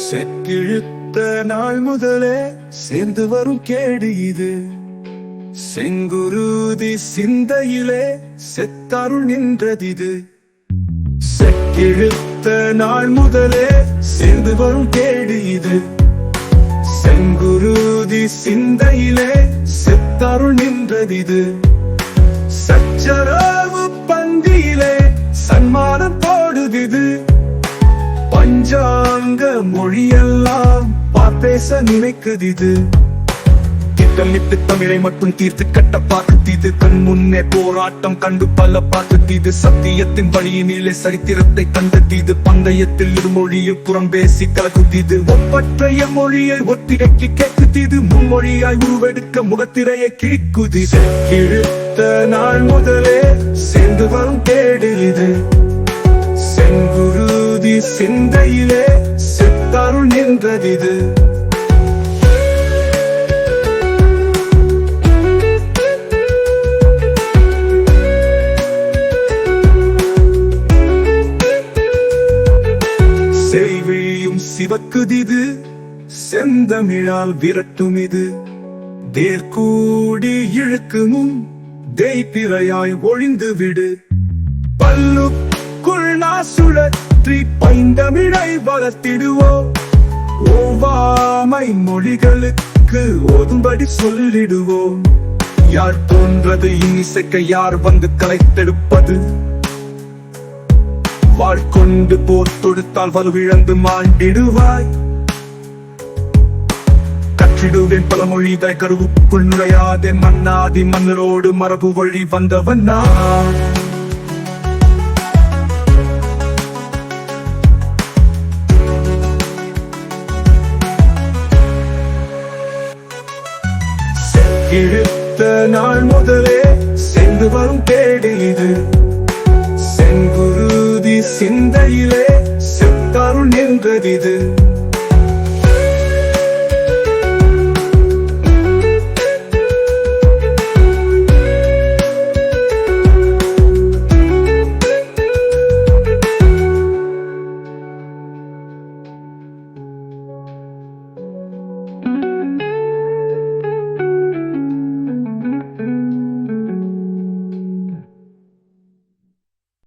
செக்கிழுத்த நாள் முதலே சேர்ந்து வரும் கேடு இது. செங்குருதி சிந்தையிலே செத்தருள் நின்றதிது. செக்கிழுத்த நாள் முதலே சேர்ந்து வரும் கேடு இது. செங்குருதி சிந்தையிலே செத்தருள் நின்றதிது. சச்சரவு பந்தியிலே சன்மானம் போடுதிது. பஞ்சாங்க மொழியெல்லாம் பேச நினைக்குதிது. திட்டமிட்டு தமிழை மட்டும் தீர்த்து கட்ட பார்க்குது. கண் முன்னே போராட்டம் கண்டு பல பார்க்குது. சத்தியத்தின் வழியினிலே சரித்திரத்தை கண்டது. பந்தயத்தில் இருமொழியில் புறம் பேசி கலக்குது. ஒப்பற்றைய மொழியை ஒத்திரைக்கு கேட்குது. முன்மொழியாய் உருவெடுக்க முகத்திரையை கிழிக்குது. கிழித்த நாள் முதலே சேர்ந்து வரும் கேடு இது. செங்குருதி சிந்தையிலே செத்தருள் நின்றதிது. செய்விழியும் சிவக்குதிது. செந்தமிழால் விரட்டும் இது. தேர்கூடி இழுக்குமும் தேய்பிறையாய் ஒழிந்து விடு. பல்லுக்குள் சுழற்றி பைந்தமிழை வளர்த்திடுவோம். ஓவாமை மொழிகளுக்கு ஓதும்படி சொல்லிடுவோம். யார் தோன்றது இன்னிசைக்க யார் வந்து கலைத்தெடுப்பது? வாழ்கொண்டு போர் தொடுத்தால் வலுவிழந்து மாண்டிடுவாய். கற்றிடுவேன் பல மொழிதாய் கருவுக்குள் நுழையாதே. மன்னாதி மன்னரோடு மரபு வழி வந்தவன் நான். இழுத்த நாள் முதலே சேர்ந்து வரும் கேடு இது. செங்குருதி சிந்தையிலே செத்தருள் நின்றதிது.